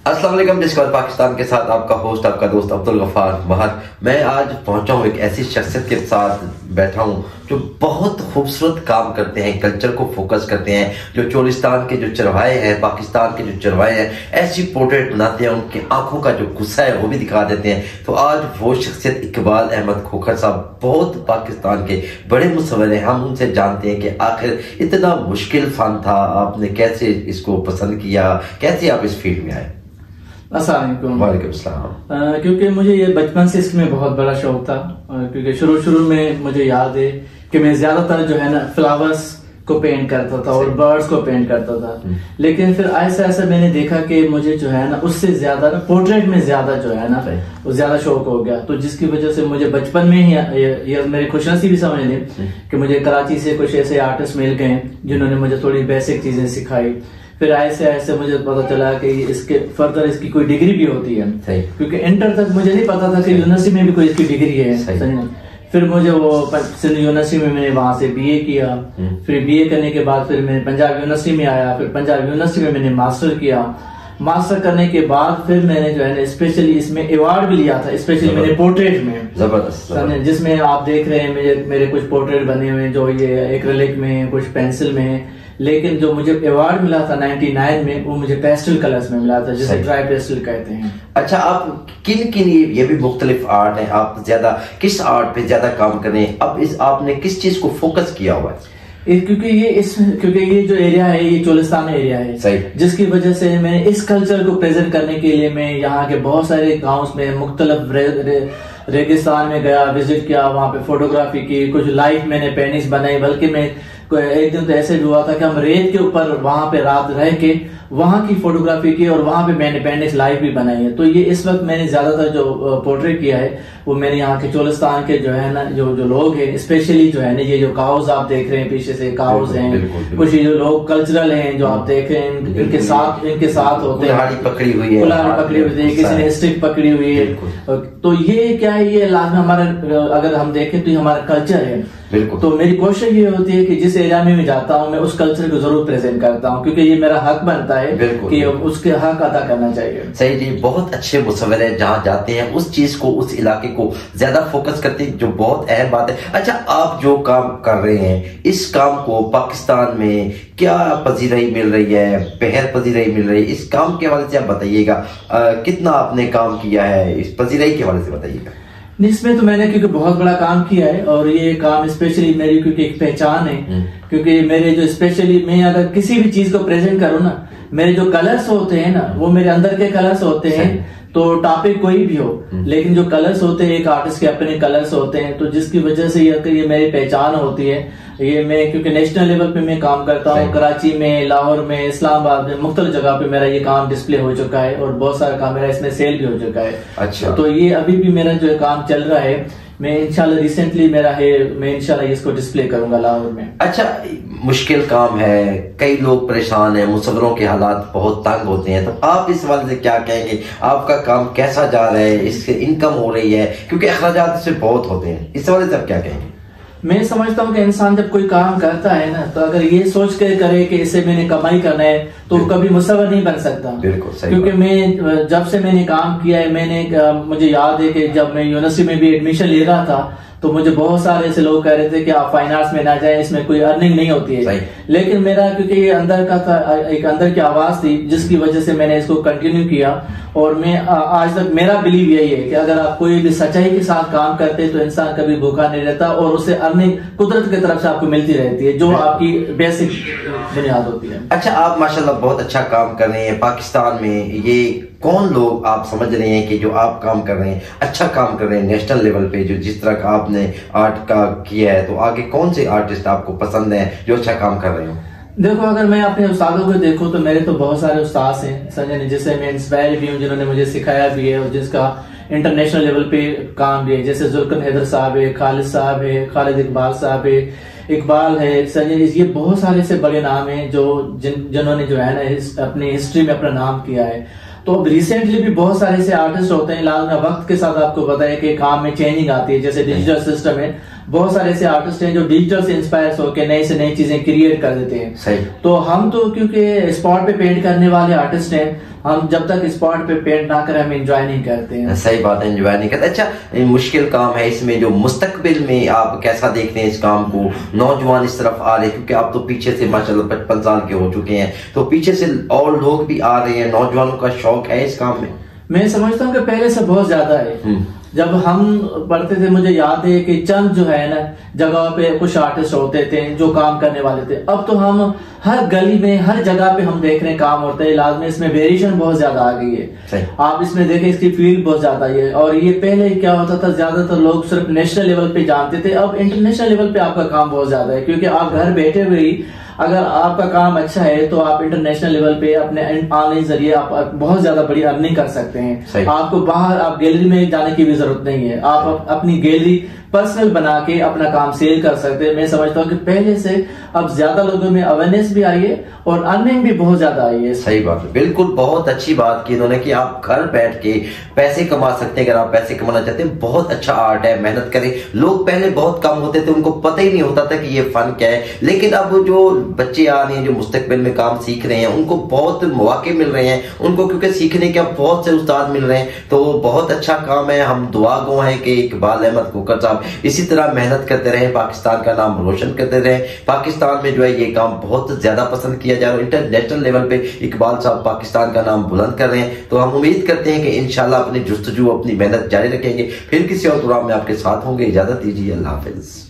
अस्सलाम वालेकुम। डिस्कवर पाकिस्तान के साथ आपका होस्ट, आपका दोस्त अब्दुल गफ्फार बहार। मैं आज पहुंचा हूं एक ऐसी शख्सियत के साथ बैठा हूं जो बहुत खूबसूरत काम करते हैं, कल्चर को फोकस करते हैं, जो चोलिस्तान के जो चरवाहे हैं, पाकिस्तान के जो चरवाहे हैं, ऐसी पोर्ट्रेट बनाते हैं, उनकी आंखों का जो गुस्सा है वो भी दिखा देते हैं। तो आज वो शख्सियत इकबाल अहमद खोखर साहब, बहुत पाकिस्तान के बड़े मुसव्विर हैं। हम उनसे जानते हैं कि आखिर इतना मुश्किल फन था, आपने कैसे इसको पसंद किया, कैसे आप इस फील्ड में आए? अस्सलाम वालेकुम सलाम। क्योंकि मुझे ये बचपन से इसमें बहुत बड़ा शौक था, क्योंकि शुरू में मुझे याद है कि मैं ज्यादातर जो है ना फ्लावर्स को पेंट करता था और बर्ड्स को पेंट करता था। लेकिन फिर ऐसा ऐसा मैंने देखा कि मुझे जो है ना उससे ज्यादा ना पोर्ट्रेट में ज्यादा जो है ना वो ज्यादा शौक हो गया। तो जिसकी वजह से मुझे बचपन में ही ये मेरी खुशनसीबी समझ ली कि मुझे कराची से कुछ ऐसे आर्टिस्ट मिल गए जिन्होंने मुझे थोड़ी बेसिक चीजें सिखाई। फिर ऐसे ऐसे मुझे पता चला कि इसके फर्दर इसकी कोई डिग्री भी होती है, क्योंकि इंटर तक मुझे नहीं पता था कि यूनिवर्सिटी में भी कोई इसकी डिग्री है। फिर मुझे वो सिंध यूनिवर्सिटी में मैंने वहां से बीए किया। फिर बीए करने के बाद फिर मैं पंजाब यूनिवर्सिटी में आया। फिर पंजाब यूनिवर्सिटी में मैंने मास्टर किया। मास्टर करने के बाद फिर मैंने जो है ना स्पेशली इसमें अवार्ड भी लिया था, स्पेशली मैंने पोर्ट्रेट में, जबरदस्त, जिसमें आप देख रहे हैं मेरे कुछ पोर्ट्रेट बने हुए, जो ये एक्रिलिक में, कुछ पेंसिल में। लेकिन जो मुझे अवार्ड मिला था 99 में, वो मुझे पेस्टल कलर्स में मिला था, जिसे ट्राई पेस्टल कहते हैं। अच्छा, आप किन ये भी मुख्तलिफ आर्ट है, आप ज्यादा किस आर्ट पे ज्यादा काम कर रहे हैं? अब आपने किस चीज को फोकस किया हुआ है? क्योंकि ये जो एरिया है ये चोलिस्तान एरिया है, सही, जिसकी वजह से मैंने इस कल्चर को प्रेजेंट करने के लिए मैं यहाँ के बहुत सारे गाँव में मुख्तलिफ रेगिस्तान में गया, विजिट किया, वहाँ पे फोटोग्राफी की, कुछ लाइव मैंने पेंटिंग्स बनाई। बल्कि मैं एक दिन तो ऐसे भी हुआ था कि हम रेत के ऊपर वहां पे रात रह के वहां की फोटोग्राफी की और वहां पे मैंने पेंटिंग्स लाइव भी बनाई है। तो ये इस वक्त मैंने ज्यादातर जो पोर्ट्रेट किया है वो मैंने यहाँ के चोलिस्तान के जो है ना जो लोग हैं, स्पेशली जो है ना ये जो काउज आप देख रहे हैं, पीछे से काउज हैं, कुछ ये जो लोग कल्चरल हैं जो आप देख रहे हैं, इनके साथ होते हैं, पकड़ी हुई है, पकड़ी हुई है, किसी ने स्टिक पकड़ी हुई है। तो ये क्या है, ये लाजमी हमारा, अगर हम देखें तो ये हमारा कल्चर है। तो मेरी कोशिश ये होती है कि जिस एरिया में मैं जाता हूँ मैं उस कल्चर को जरूर प्रेजेंट करता हूँ, क्योंकि ये मेरा हक बनता है कि उसके हक अदा करना चाहिए। सही जी, बहुत अच्छे मुसव्विर हैं, जहाँ जाते हैं उस चीज को, उस इलाके को ज्यादा फोकस करते हैं, जो बहुत अहम बात है। अच्छा, आप जो काम कर रहे हैं, इस काम को पाकिस्तान में क्या पजीराई मिल रही है, बेहद पजीराई मिल रही है? इस काम के हवाले से आप बताइएगा, कितना आपने काम किया है, इस पजीराई के हवाले से बताइएगा। इसमें तो मैंने क्योंकि बहुत बड़ा काम किया है और ये काम स्पेशली मेरी क्योंकि एक पहचान है, क्योंकि मेरे जो स्पेशली मैं अगर किसी भी चीज को प्रेजेंट करूँ ना, मेरे जो कलर्स होते हैं ना वो मेरे अंदर के कलर्स होते हैं। तो टॉपिक कोई भी हो, लेकिन जो कलर्स होते हैं एक आर्टिस्ट के अपने कलर्स होते हैं, तो जिसकी वजह से ये मेरी पहचान होती है। ये मैं क्योंकि नेशनल लेवल पे मैं काम करता हूँ, कराची में, लाहौर में, इस्लामाबाद में, मुख्तलिफ जगह पे मेरा ये काम डिस्प्ले हो चुका है और बहुत सारा काम मेरा इसमें सेल भी हो चुका है। अच्छा, तो ये अभी भी मेरा जो काम चल रहा है, मैं इंशाल्लाह रिसेंटली मेरा है, मैं इंशाल्लाह इसको डिस्प्ले करूंगा लाहौर में। अच्छा, मुश्किल काम है, कई लोग परेशान हैं, मुसव्विरों के हालात बहुत तंग होते हैं, तो आप इस वाले से क्या कहेंगे? आपका काम कैसा जा रहा है, इससे इनकम हो रही है? क्योंकि अखराजात इससे बहुत होते हैं, इस वाले से आप क्या कहेंगे? मैं समझता हूँ कि इंसान जब कोई काम करता है ना, तो अगर ये सोच कर करे कि इससे मैंने कमाई करना है, तो कभी मुसव्विर नहीं बन सकता। बिल्कुल सही। क्योंकि मैं जब से मैंने काम किया है, मुझे याद है कि जब मैं यूनिवर्सिटी में भी एडमिशन ले रहा था तो मुझे बहुत सारे ऐसे लोग कह रहे थे कि आप फाइन आर्ट्स में ना जाएं, इसमें कोई अर्निंग नहीं होती है। लेकिन मेरा क्योंकि ये अंदर का था, एक अंदर की आवाज थी, जिसकी वजह से मैंने इसको कंटिन्यू किया। और मैं आज तक मेरा बिलीव यही है कि अगर आप कोई भी सच्चाई के साथ काम करते हैं तो इंसान कभी भूखा नहीं रहता और उससे अर्निंग कुदरत की तरफ से आपको मिलती रहती है, जो आपकी बेसिक बुनियाद होती है। अच्छा, आप माशाल्लाह बहुत अच्छा काम कर रहे हैं पाकिस्तान में। ये कौन लोग आप समझ रहे हैं कि जो आप काम कर रहे हैं, अच्छा काम कर रहे हैं नेशनल लेवल पे, जो जिस तरह का आपने आर्ट का किया है, तो आगे कौन से आर्टिस्ट आपको पसंद है जो अच्छा काम कर रहे हो? देखो, अगर मैं अपने उस्तादों को देखूं तो मेरे तो बहुत सारे उस्ताद हैं संजय, जिससे मैं इंस्पायर भी हूँ, जिन्होंने मुझे सिखाया भी है और जिसका इंटरनेशनल लेवल पे काम भी है। जैसे जुल्कन हैदर साहब है, खालिद साहब है, खालिद इकबाल साहब है, इकबाल है, संजय, ये बहुत सारे से बड़े नाम हैं जो जिन्होंने जो है ना अपनी हिस्ट्री में अपना नाम किया है। तो अब रिसेंटली भी बहुत सारे ऐसे आर्टिस्ट होते हैं, लाजमी वक्त के साथ आपको पता है कि काम में चेंजिंग आती है, जैसे डिजिटल सिस्टम है, बहुत सारे ऐसे आर्टिस्ट हैं जो डिजिटल से इंस्पायर होकर नई से नई चीजें क्रिएट कर देते हैं। सही। तो हम तो क्योंकि स्पॉट पे पेंट करने वाले आर्टिस्ट हैं, हम जब तक स्पॉट पे पेंट ना करें हम एंजॉय नहीं करते हैं। सही बात है, एंजॉय नहीं करते। अच्छा, मुश्किल काम है इसमें, जो मुस्तकबिल में आप कैसा देखते हैं इस काम को? नौजवान इस तरफ आ रहे हैं क्योंकि आप तो पीछे से माशाल्लाह 55 साल के हो चुके हैं, तो पीछे से और लोग भी आ रहे हैं, नौजवानों का शौक है इस काम में? मैं समझता हूँ कि पहले से बहुत ज्यादा है। जब हम पढ़ते थे मुझे याद है कि चंद जो है ना जगह पे कुछ आर्टिस्ट होते थे जो काम करने वाले थे। अब तो हम हर गली में हर जगह पे हम देख रहे हैं काम होता है। इलाज में इसमें वेरिएशन बहुत ज्यादा आ गई है। आप इसमें देखें इसकी फील्ड बहुत ज्यादा है। और ये पहले क्या होता था, ज्यादातर लोग सिर्फ नेशनल लेवल पे जानते थे, अब इंटरनेशनल लेवल पे आपका काम बहुत ज्यादा है। क्योंकि आप घर बैठे हुए ही अगर आपका काम अच्छा है तो आप इंटरनेशनल लेवल पे अपने ऑनलाइन जरिए आप बहुत ज्यादा बड़ी अर्निंग कर सकते हैं। आपको बाहर आप गैलरी में जाने की भी जरूरत नहीं है, आप अपनी गैलरी पर्सनल बना के अपना काम सेल कर सकते हैं। मैं समझता हूँ कि पहले से अब ज्यादा लोगों में अवेयरनेस भी आई है और अर्निंग भी बहुत ज्यादा आई है। सही बात है, बिल्कुल बहुत अच्छी बात की इन्होंने कि आप घर बैठ के पैसे कमा सकते हैं। अगर आप पैसे कमाना चाहते हैं, बहुत अच्छा आर्ट है, मेहनत करें। लोग पहले बहुत कम होते थे, उनको पता ही नहीं होता था कि ये फन क्या है, लेकिन अब जो बच्चे आ रहे हैं जो मुस्तकबिल में काम सीख रहे हैं उनको बहुत मौके मिल रहे हैं, उनको क्योंकि सीखने के बहुत से उस्ताद मिल रहे हैं, तो बहुत अच्छा काम है। हम दुआ गो हैं कि इकबाल अहमद खोखर साहब इसी तरह मेहनत करते रहे, पाकिस्तान का नाम रोशन करते रहे। पाकिस्तान में जो है ये काम बहुत ज्यादा पसंद किया जा रहा है, इंटरनेशनल लेवल पे इकबाल साहब पाकिस्तान का नाम बुलंद कर रहे हैं। तो हम उम्मीद करते हैं कि इंशाल्लाह अपनी जुस्तजू अपनी मेहनत जारी रखेंगे। फिर किसी और प्रोग्राम में आपके साथ होंगे। इजाजत दीजिए, अल्लाह हाफिज।